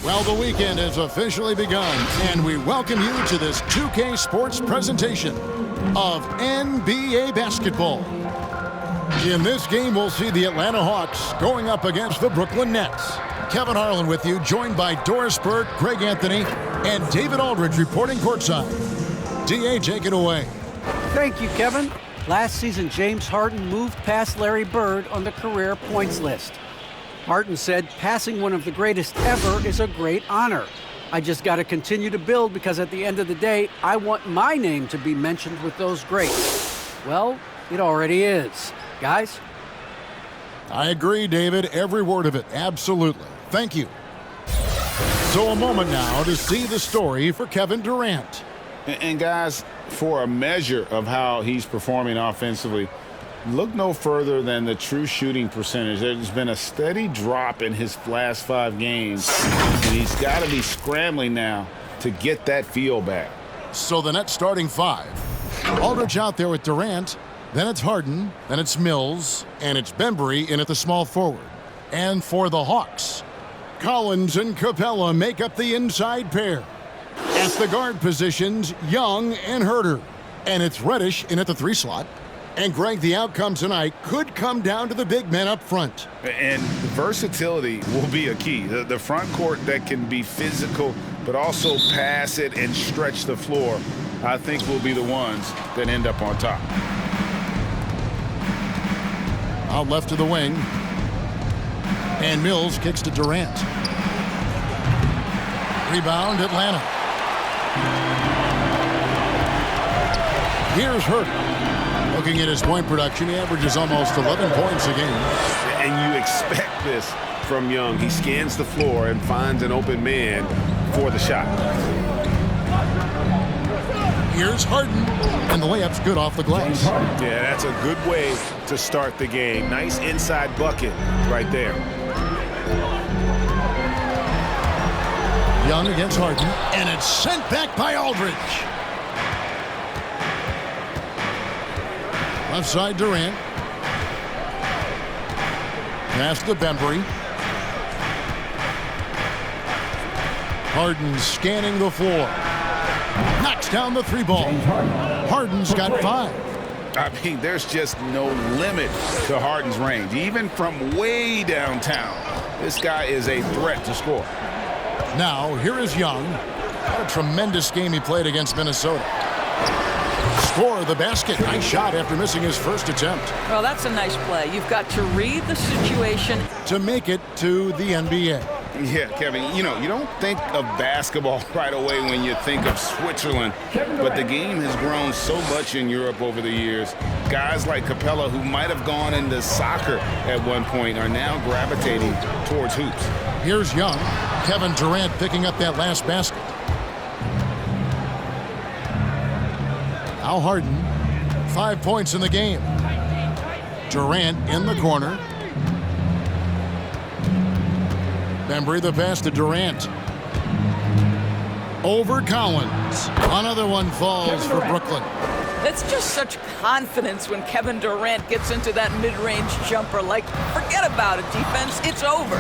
Well, the weekend has officially begun, and we welcome you to this 2K Sports presentation of NBA basketball. In this game, we'll see the Atlanta Hawks going up against the Brooklyn Nets. Kevin Harlan with you, joined by Doris Burke, Greg Anthony, and David Aldridge reporting courtside. DA, take it away. Thank you, Kevin. Last season, James Harden moved past Larry Bird on the career points list. Harden said, passing one of the greatest ever is a great honor. I just got to continue to build because at the end of the day, I want my name to be mentioned with those greats. Well, it already is. Guys? I agree, David. Every word of it. Absolutely. Thank you. So a moment now to see the story for Kevin Durant. And guys, for a measure of how he's performing offensively, look no further than the true shooting percentage. There's been a steady drop in his last 5 games, and he's got to be scrambling now to get that feel back. So the Nets starting 5. Aldridge out there with Durant. Then it's Harden. Then it's Mills. And it's Bembry in at the small forward. And for the Hawks, Collins and Capella make up the inside pair. At the guard positions, Young and Herter. And it's Reddish in at the 3 slot. And, Greg, the outcome tonight could come down to the big men up front. And versatility will be a key. The front court that can be physical but also pass it and stretch the floor, I think will be the ones that end up on top. Out left to the wing. And Mills kicks to Durant. Rebound, Atlanta. Here's Herter. Looking at his point production, he averages almost 11 points a game. And you expect this from Young. He scans the floor and finds an open man for the shot. Here's Harden, and the layup's good off the glass. Yeah, that's a good way to start the game. Nice inside bucket right there. Young against Harden, and it's sent back by Aldridge. Left side, Durant. Pass to Bembry. Harden scanning the floor. Knocks down the 3 ball. Harden's got 5. I mean, there's just no limit to Harden's range. Even from way downtown, this guy is a threat to score. Now, here is Young. What a tremendous game he played against Minnesota. Score the basket. Nice shot after missing his first attempt. Well, that's a nice play. You've got to read the situation to make it to the NBA. Yeah, Kevin, you don't think of basketball right away when you think of Switzerland, but the game has grown so much in Europe over the years. Guys like Capella, who might have gone into soccer at one point, are now gravitating towards hoops. Here's Young. Kevin Durant picking up that last basket. Now Harden, 5 points in the game. Durant in the corner. Bembry the pass to Durant. Over Collins. Another one falls for Brooklyn. It's just such confidence when Kevin Durant gets into that mid-range jumper. Like, forget about it, defense. It's over.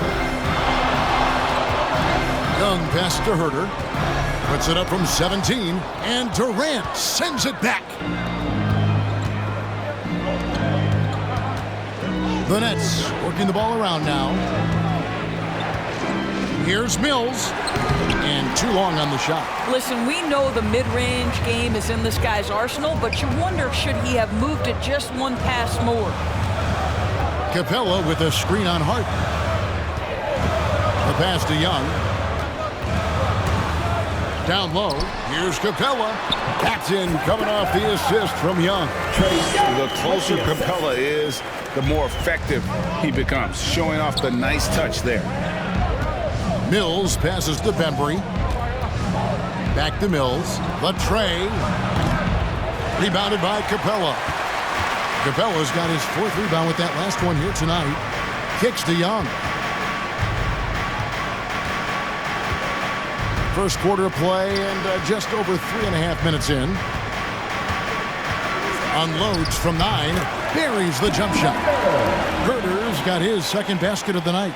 Young pass to Herter. Puts it up from 17, and Durant sends it back. The Nets working the ball around now. Here's Mills, and too long on the shot. Listen, we know the mid-range game is in this guy's arsenal, but you wonder, should he have moved it just one pass more? Capella with a screen on Harden. The pass to Young. Down low, here's Capella. That's in, coming off the assist from Young. The closer Capella is, the more effective he becomes, showing off the nice touch there. Mills passes to Bembry. Back to Mills. The tray. Rebounded by Capella. Capella's got his 4th rebound with that last one here tonight. Kicks to Young. First quarter of play and just over 3.5 minutes in. Unloads from 9. Buries the jump shot. Herter's got his 2nd basket of the night.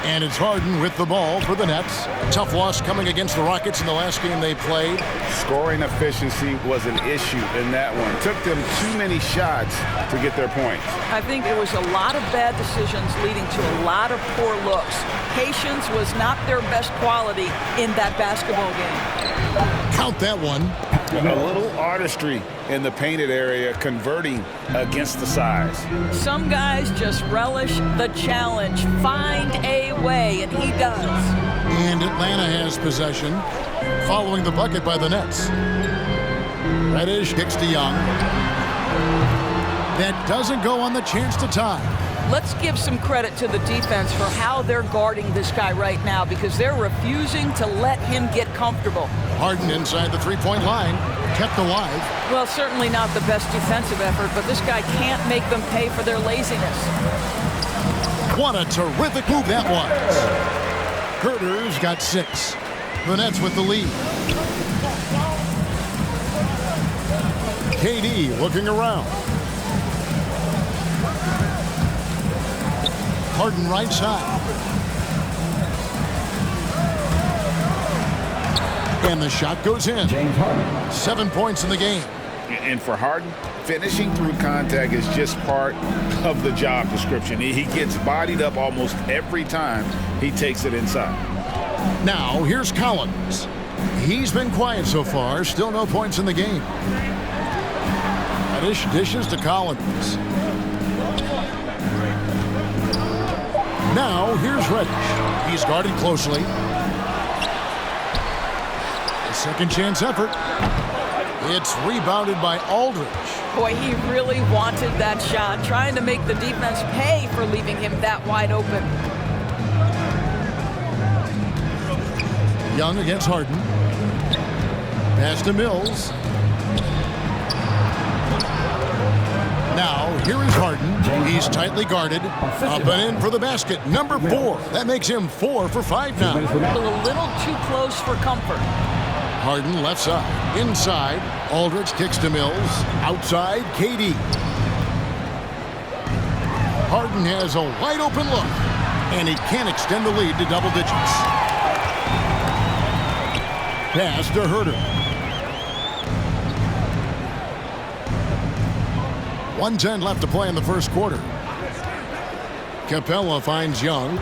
And it's Harden with the ball for the Nets. Tough loss coming against the Rockets in the last game they played. Scoring efficiency was an issue in that one. Took them too many shots to get their points. I think it was a lot of bad decisions leading to a lot of poor looks. Patience was not their best quality in that basketball game. Count that one. A little artistry in the painted area, converting against the size. Some guys just relish the challenge. Find a way, and he does. And Atlanta has possession, following the bucket by the Nets. Reddish kicks to Young. That doesn't go on the chance to tie. Let's give some credit to the defense for how they're guarding this guy right now, because they're refusing to let him get comfortable. Harden inside the three-point line, kept alive. Well, certainly not the best defensive effort, but this guy can't make them pay for their laziness. What a terrific move that was. Herter's got 6. The Nets with the lead. KD looking around. Harden right side. And the shot goes in. 7 points in the game. And for Harden, finishing through contact is just part of the job description. He gets bodied up almost every time he takes it inside. Now, here's Collins. He's been quiet so far. Still no points in the game. Reddish dishes to Collins. Now, here's Reddish. He's guarded closely. A second chance effort. It's rebounded by Aldridge. Boy, he really wanted that shot, trying to make the defense pay for leaving him that wide open. Young against Harden. Pass to Mills. Now, here is Harden. He's tightly guarded. Up and in for the basket. Number 4. That makes him 4 for 5 now. A little too close for comfort. Harden left side. Inside. Aldridge kicks to Mills. Outside, KD. Harden has a wide open look. And he can't extend the lead to double digits. Pass to Herter. 1:10 left to play in the first quarter. Capella finds Young.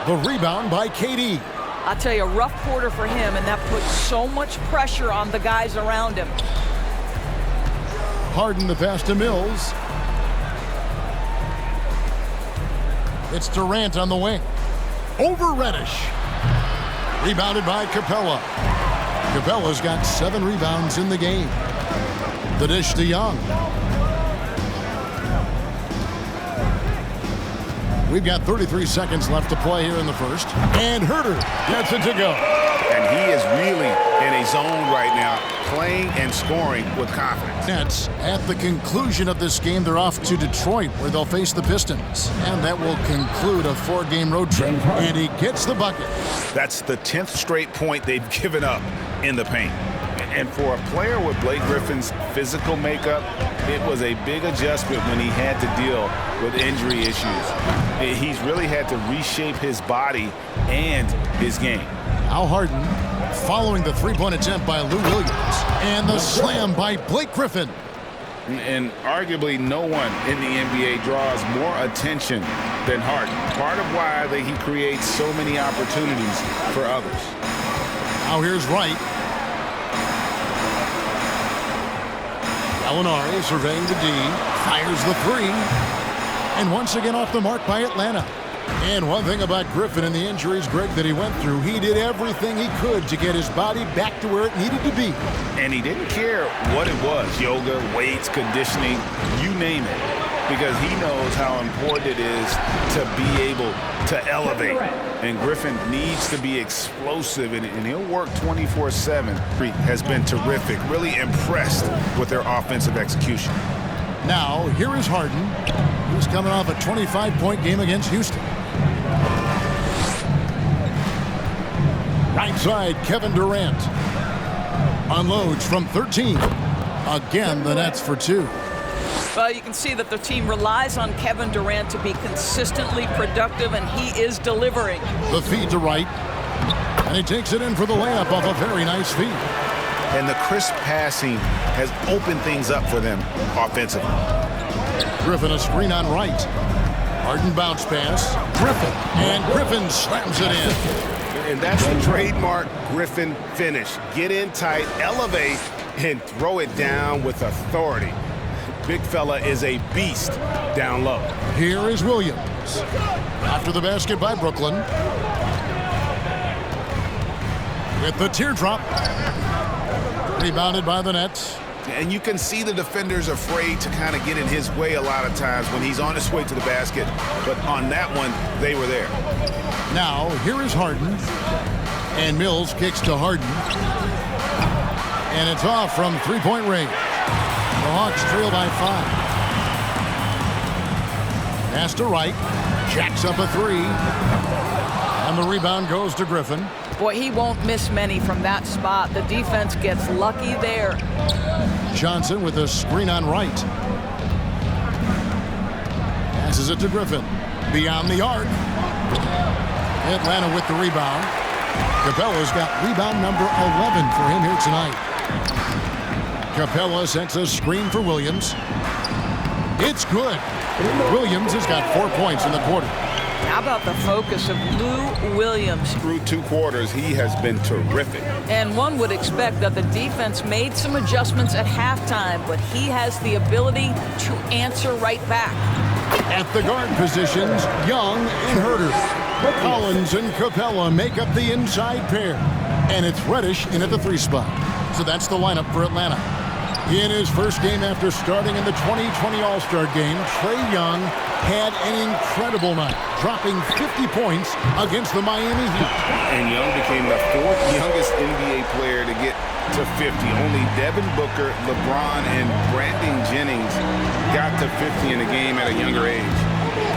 The rebound by KD. I'll tell you, a rough quarter for him, and that puts so much pressure on the guys around him. Harden the pass to Mills. It's Durant on the wing. Over Reddish. Rebounded by Capella. Capella's got 7 rebounds in the game. The dish to Young. We've got 33 seconds left to play here in the first. And Herter gets it to go. And he is really in a zone right now, playing and scoring with confidence. Nets, at the conclusion of this game, they're off to Detroit, where they'll face the Pistons. And that will conclude a 4-game road trip. And he gets the bucket. That's the 10th straight point they've given up in the paint. And for a player with Blake Griffin's physical makeup, it was a big adjustment when he had to deal with injury issues. He's really had to reshape his body and his game. Al Harden following the three-point attempt by Lou Williams. And the slam by Blake Griffin. And arguably no one in the NBA draws more attention than Harden. Part of why he creates so many opportunities for others. Now here's Wright. Gallinari surveying the D, fires the 3, and once again off the mark by Atlanta. And one thing about Griffin and the injuries, Greg, that he went through, he did everything he could to get his body back to where it needed to be. And he didn't care what it was, yoga, weights, conditioning, you name it, because he knows how important it is to be able to elevate. And Griffin needs to be explosive, and he'll work 24/7. Has been terrific, really impressed with their offensive execution. Now, here is Harden, who's coming off a 25-point game against Houston. Right side, Kevin Durant. Unloads from 13. Again, the Nets for 2. Well, you can see that the team relies on Kevin Durant to be consistently productive, and he is delivering. The feed to Wright. And he takes it in for the layup off a very nice feed. And the crisp passing has opened things up for them offensively. Griffin a screen on Wright. Harden bounce pass. Griffin. And Griffin slams it in. And that's the trademark Griffin finish. Get in tight, elevate, and throw it down with authority. Big fella is a beast down low. Here is Williams. After the basket by Brooklyn. With the teardrop. Rebounded by the Nets. And you can see the defenders afraid to kind of get in his way a lot of times when he's on his way to the basket. But on that one, they were there. Now, here is Harden. And Mills kicks to Harden. And it's off from three-point range. The Hawks trail by 5. Pass to Wright. Jacks up a three. And the rebound goes to Griffin. Boy, he won't miss many from that spot. The defense gets lucky there. Johnson with a screen on Wright. Passes it to Griffin. Beyond the arc. Atlanta with the rebound. Capella's got rebound number 11 for him here tonight. Capella sets a screen for Williams. It's good. Williams has got 4 points in the quarter. How about the focus of Lou Williams? Through 2 quarters, he has been terrific. And one would expect that the defense made some adjustments at halftime, but he has the ability to answer right back. At the guard positions, Young and Herter. Collins and Capella make up the inside pair. And it's Reddish in at the 3 spot. So that's the lineup for Atlanta. In his first game after starting in the 2020 All-Star Game, Trae Young had an incredible night, dropping 50 points against the Miami Heat. And Young became the 4th youngest NBA player to get to 50. Only Devin Booker, LeBron, and Brandon Jennings got to 50 in a game at a younger age.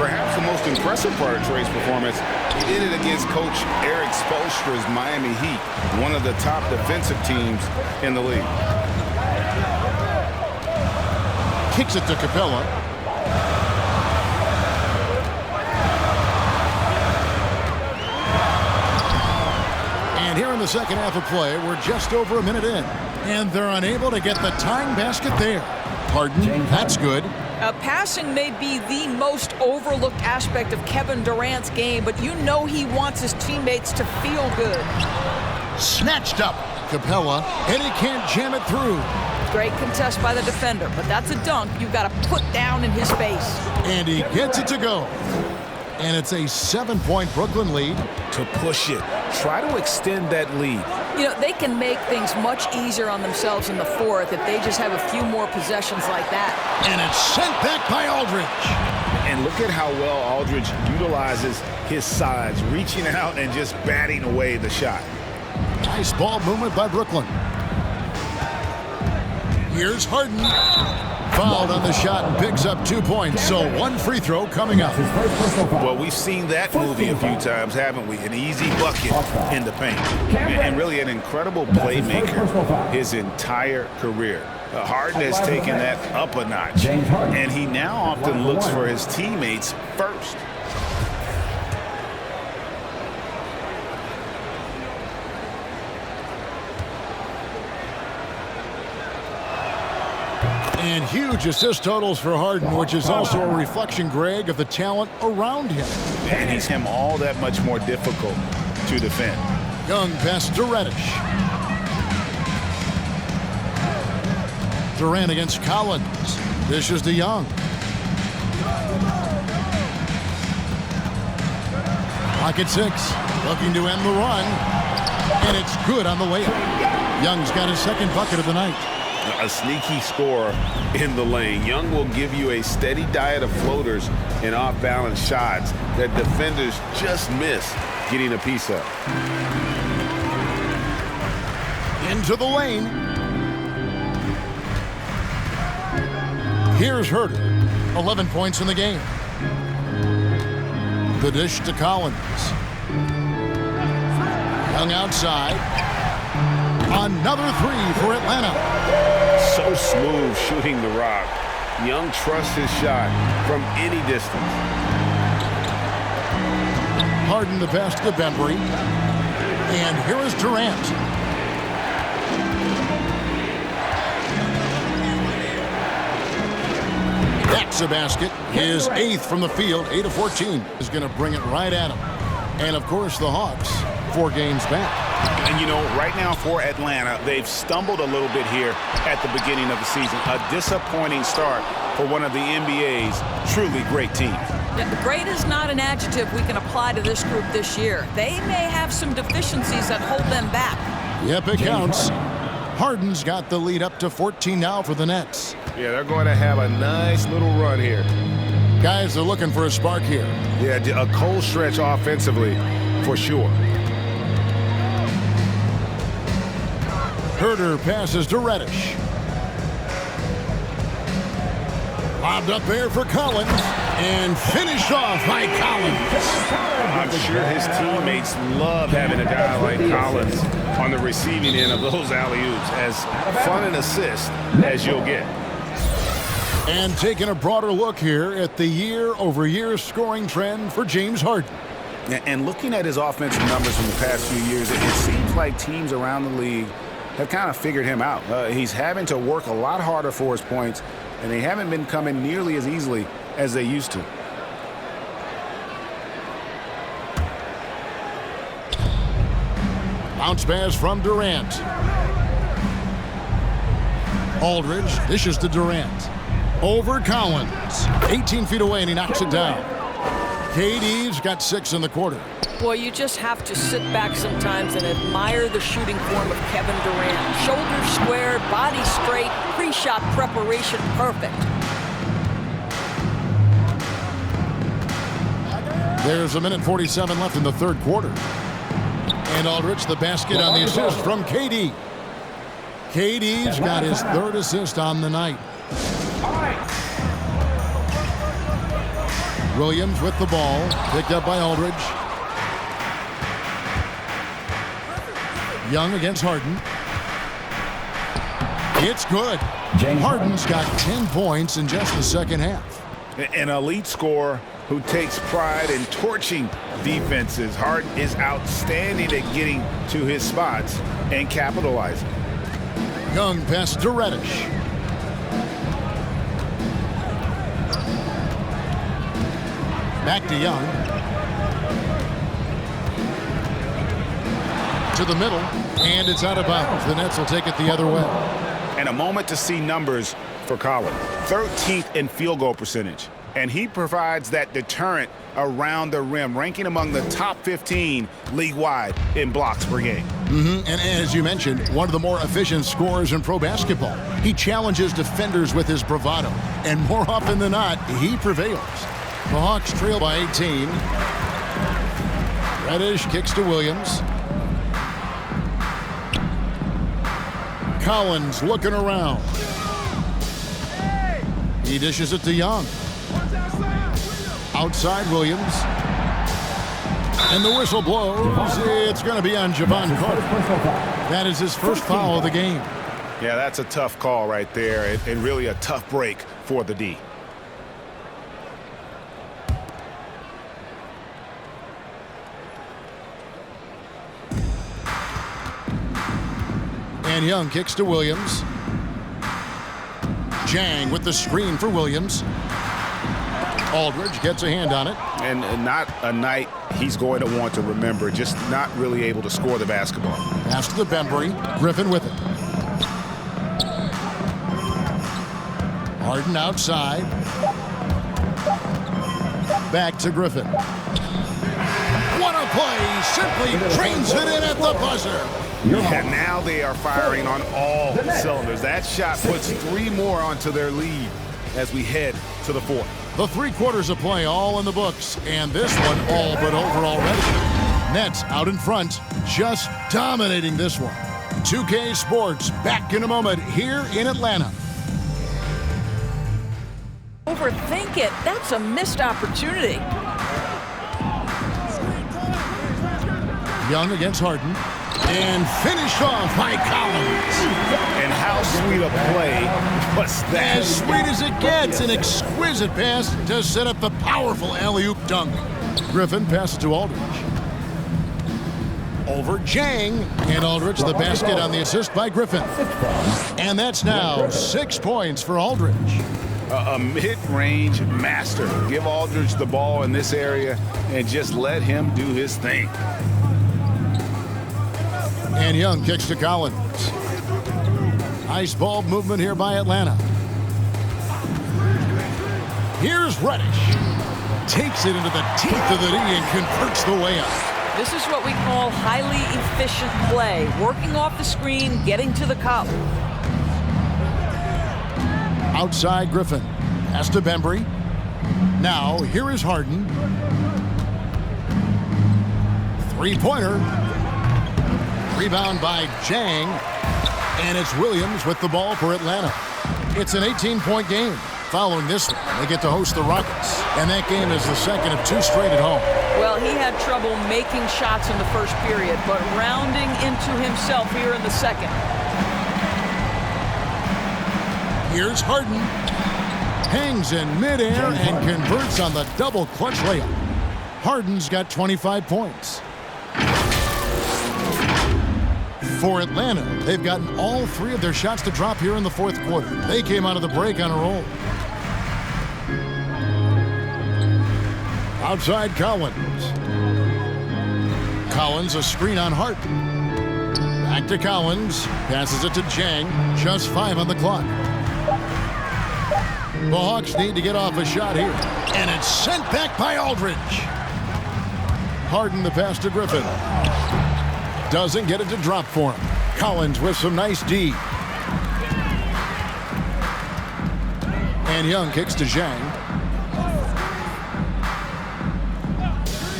Perhaps the most impressive part of Trae's performance, he did it against Coach Eric Spoelstra's Miami Heat, one of the top defensive teams in the league. Kicks it to Capella. And here in the second half of play, we're just over a minute in. And they're unable to get the tying basket there. Harden, that's good. Passing may be the most overlooked aspect of Kevin Durant's game, but you know he wants his teammates to feel good. Snatched up. Capella, and he can't jam it through. Great contest by the defender, but that's a dunk you've got to put down in his face. And he gets it to go. And it's a 7-point Brooklyn lead. To push it. Try to extend that lead. You know, they can make things much easier on themselves in the 4th if they just have a few more possessions like that. And it's sent back by Aldridge. And look at how well Aldridge utilizes his size, reaching out and just batting away the shot. Nice ball movement by Brooklyn. Here's Harden. Fouled on the shot and picks up 2 points. So 1 free throw coming up. Well, we've seen that movie a few times, haven't we? An easy bucket in the paint. And really an incredible playmaker his entire career. Harden has taken that up a notch. And he now often looks for his teammates first. And huge assist totals for Harden, which is also a reflection, Greg, of the talent around him. And he's him all that much more difficult to defend. Young pass to Reddish. Durant against Collins. Dishes to Young. Clock at 6. Looking to end the run. And it's good on the layup. Young's got his second bucket of the night. A sneaky scorer in the lane. Young will give you a steady diet of floaters and off-balance shots that defenders just miss getting a piece of. Into the lane. Here's Herter. 11 points in the game. The dish to Collins. Young outside. Another 3 for Atlanta. So smooth shooting the rock. Young trusts his shot from any distance. Harden the pass to Bembry. And here is Durant. That's a basket. His 8th from the field, 8 of 14. Is going to bring it right at him. And, of course, the Hawks, 4 games back. And, you know, right now for Atlanta, they've stumbled a little bit here at the beginning of the season. A disappointing start for one of the NBA's truly great teams. Yeah, great is not an adjective we can apply to this group this year. They may have some deficiencies that hold them back. Yep, it counts. Harden's got the lead up to 14 now for the Nets. Yeah, they're going to have a nice little run here. Guys are looking for a spark here. Yeah, a cold stretch offensively for sure. Herter passes to Reddish. Lobbed up there for Collins. And finished off by Collins. I'm sure his teammates love having a guy like Collins on the receiving end of those alley-oops. As fun an assist as you'll get. And taking a broader look here at the year-over-year scoring trend for James Harden. And looking at his offensive numbers from the past few years, it seems like teams around the league have kind of figured him out. He's having to work a lot harder for his points, and they haven't been coming nearly as easily as they used to. Bounce pass from Durant. Aldridge dishes to Durant. Over Collins. 18 feet away, and he knocks it down. KD's got 6 in the quarter. Boy, you just have to sit back sometimes and admire the shooting form of Kevin Durant. Shoulders squared, body straight, pre-shot preparation perfect. There's 1:47 left in the third quarter. And Aldridge the basket on the assist from KD. KD's got his 3rd assist on the night. Williams with the ball, picked up by Aldridge. Young against Harden. It's good. Harden's got 10 points in just the second half. An elite scorer who takes pride in torching defenses. Harden is outstanding at getting to his spots and capitalizing. Young pass to Reddish. Back to Young. To the middle, and it's out of bounds. The Nets will take it the other way. And a moment to see numbers for Collins. 13th in field goal percentage. And he provides that deterrent around the rim, ranking among the top 15 league-wide in blocks per game. And as you mentioned, one of the more efficient scorers in pro basketball. He challenges defenders with his bravado, and more often than not, he prevails. The Hawks trail by 18. Reddish kicks to Williams. Collins looking around. He dishes it to Young. Outside Williams. And the whistle blows. It's going to be on Javon Carter. That is his first foul of the game. Yeah, that's a tough call right there, and really a tough break for the D. And Young kicks to Williams. Jang with the screen for Williams. Aldridge gets a hand on it. And not a night he's going to want to remember, just not really able to score the basketball. Pass to the Bembry. Griffin with it. Harden outside. Back to Griffin. What a play! Simply trains it in at the buzzer. And now they are firing on all cylinders. That shot puts 3 more onto their lead as we head to the 4th. The 3 quarters of play all in the books, and this one all but over already. Nets out in front, just dominating this one. 2K Sports back in a moment here in Atlanta. Overthink it. That's a missed opportunity. Young against Harden. And finished off by Collins. And how sweet a play was that? As sweet as it gets, an exquisite pass to set up the powerful alley-oop dunk. Griffin passes to Aldridge. Over Jang, and Aldridge the basket on the assist by Griffin. And that's now 6 points for Aldridge. A mid-range master. Give Aldridge the ball in this area and just let him do his thing. And Young kicks to Collins. Nice ball movement here by Atlanta. Here's Reddish. Takes it into the teeth of the D and converts the layup. This is what we call highly efficient play. Working off the screen, getting to the cup. Outside Griffin. Pass to Bembry. Now, here is Harden. Three-pointer. Rebound by Jang. And it's Williams with the ball for Atlanta. It's an 18-point game. Following this one, they get to host the Rockets. And that game is the second of 2 straight at home. Well, he had trouble making shots in the first period, but rounding into himself here in the second. Here's Harden. Hangs in midair and converts on the double clutch layup. Harden's got 25 points. For Atlanta, they've gotten all 3 of their shots to drop here in the fourth quarter. They came out of the break on a roll. Outside Collins. Collins a screen on Harden. Back to Collins. Passes it to Jang. Just 5 on the clock. The Hawks need to get off a shot here. And it's sent back by Aldridge. Harden the pass to Griffin. Doesn't get it to drop for him. Collins with some nice D. And Young kicks to Zhang.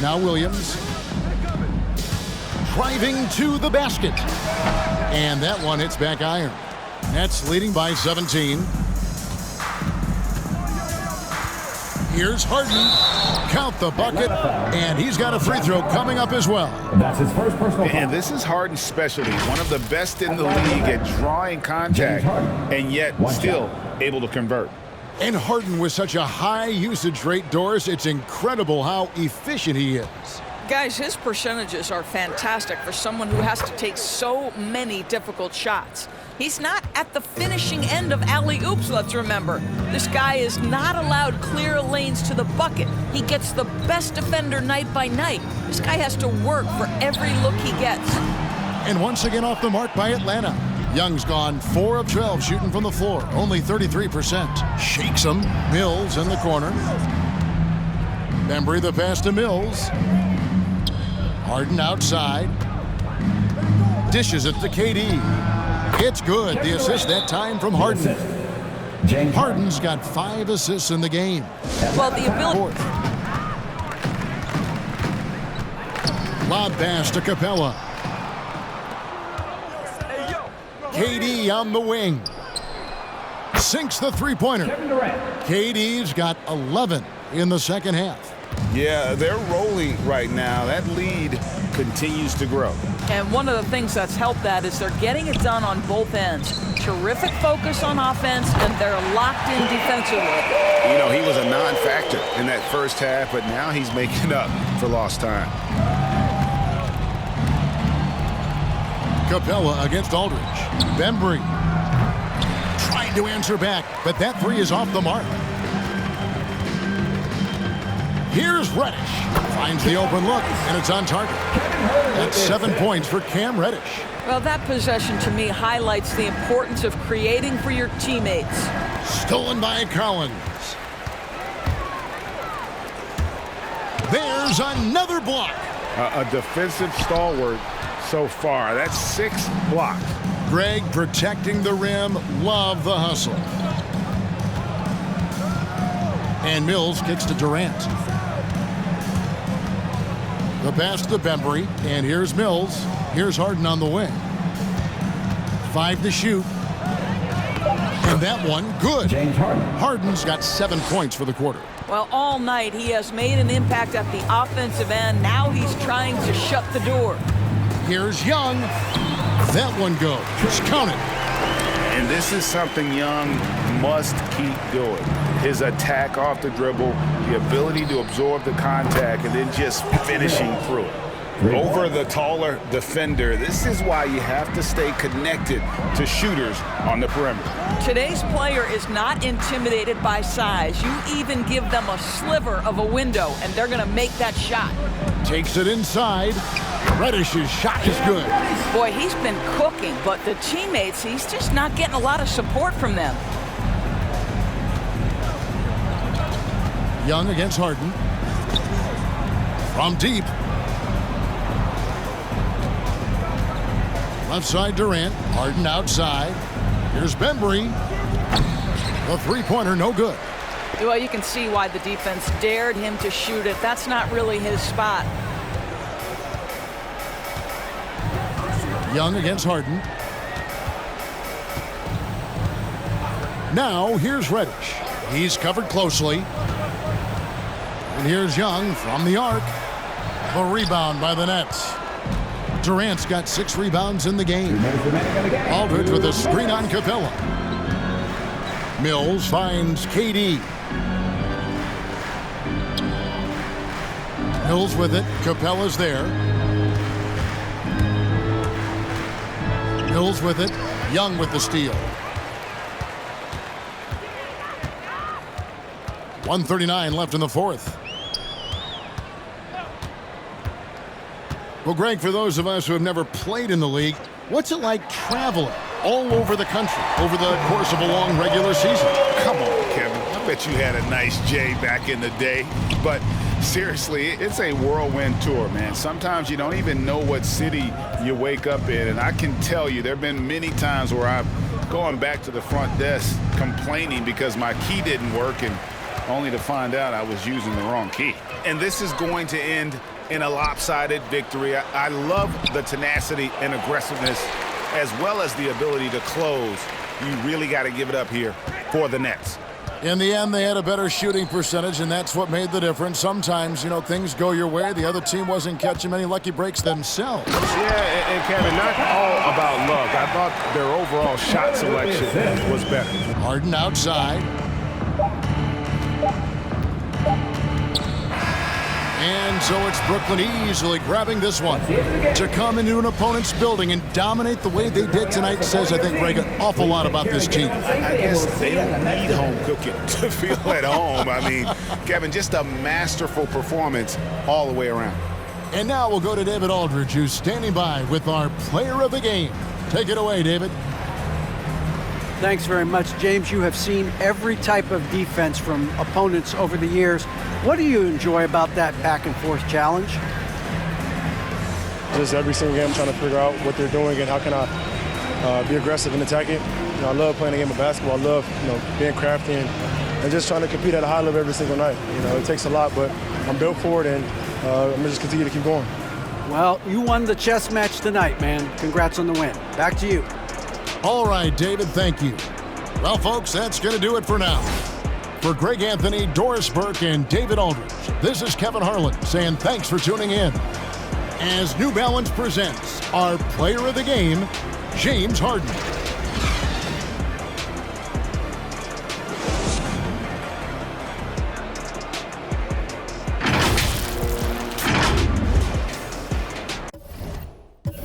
Now Williams. Driving to the basket. And that one hits back iron. Nets leading by 17. Here's Harden. Count the bucket. And he's got a free throw coming up as well. That's his first personal foul. And this is Harden's specialty. One of the best in the league at drawing contact and yet still able to convert. And Harden with such a high usage rate, Doris, it's incredible how efficient he is. Guys, his percentages are fantastic for someone who has to take so many difficult shots. He's not at the finishing end of alley-oops, let's remember. This guy is not allowed clear lanes to the bucket. He gets the best defender night by night. This guy has to work for every look he gets. And once again off the mark by Atlanta. Young's gone 4 of 12 shooting from the floor, only 33%. Shakes him. Mills in the corner. Bembry the pass to Mills. Harden outside. Dishes it to KD. It's good. The assist that time from Harden. Harden's got 5 assists in the game. Well, the ability... Lob pass to Capella. KD on the wing. Sinks the three-pointer. KD's got 11 in the second half. Yeah, they're rolling right now. That lead continues to grow. And one of the things that's helped that is they're getting it done on both ends. Terrific focus on offense, and they're locked in defensively. You know, he was a non-factor in that first half, but now he's making up for lost time. Capella against Aldridge. Bembry trying to answer back, but that 3 is off the mark. Here's Reddish. Finds the open look, and it's on target. That's 7 points for Cam Reddish. Well, that possession to me highlights the importance of creating for your teammates. Stolen by Collins. There's another block. A defensive stalwart so far. That's 6 blocks. Greg protecting the rim. Love the hustle. And Mills kicks to Durant. The pass to Bembry, and here's Mills. Here's Harden on the wing. 5 to shoot. And that one, good. Harden's got 7 points for the quarter. Well, all night he has made an impact at the offensive end. Now he's trying to shut the door. Here's Young. That one goes. Count it. And this is something Young must keep doing. His attack off the dribble, the ability to absorb the contact, and then just finishing through it. Over the taller defender, this is why you have to stay connected to shooters on the perimeter. Today's player is not intimidated by size. You even give them a sliver of a window, and they're going to make that shot. Takes it inside. Reddish's shot is good. Boy, he's been cooking, but the teammates, he's just not getting a lot of support from them. Young against Harden. From deep. Left side Durant. Harden outside. Here's Bembry. The three-pointer no good. Well, you can see why the defense dared him to shoot it. That's not really his spot. Young against Harden. Now here's Reddish. He's covered closely. And here's Young from the arc. The rebound by the Nets. Durant's got 6 rebounds in the game. Aldridge with a screen on Capella. Mills finds KD. Mills with it. Capella's there. Mills with it. Young with the steal. 1:39 left in the fourth. Well, Greg, for those of us who have never played in the league, what's it like traveling all over the country over the course of a long regular season? Come on, Kevin. I bet you had a nice J back in the day. But seriously, it's a whirlwind tour, man. Sometimes you don't even know what city you wake up in. And I can tell you there have been many times where I'm going back to the front desk complaining because my key didn't work, and only to find out I was using the wrong key. And this is going to end in a lopsided victory. I love the tenacity and aggressiveness as well as the ability to close. You really got to give it up here for the Nets. In the end, they had a better shooting percentage, and that's what made the difference. Sometimes, you know, things go your way. The other team wasn't catching many lucky breaks themselves. Yeah, and Kevin, not all about luck. I thought their overall shot selection was better. Harden outside. And so it's Brooklyn easily grabbing this one. To come into an opponent's building and dominate the way they did tonight says, I think, Greg, an awful lot about this team. I guess they don't need home cooking to feel at home. I mean, Kevin, just a masterful performance all the way around. And now we'll go to David Aldridge, who's standing by with our player of the game. Take it away, David. Thanks very much, James. You have seen every type of defense from opponents over the years. What do you enjoy about that back-and-forth challenge? Just every single game trying to figure out what they're doing and how can I be aggressive and attack it. You know, I love playing a game of basketball. I love, being crafty and just trying to compete at a high level every single night. You know, it takes a lot, but I'm built for it, and I'm going to just continue to keep going. Well, you won the chess match tonight, man. Congrats on the win. Back to you. All right, David, thank you. Well, folks, that's going to do it for now. For Greg Anthony, Doris Burke, and David Aldridge, this is Kevin Harlan saying thanks for tuning in. As New Balance presents our player of the game, James Harden.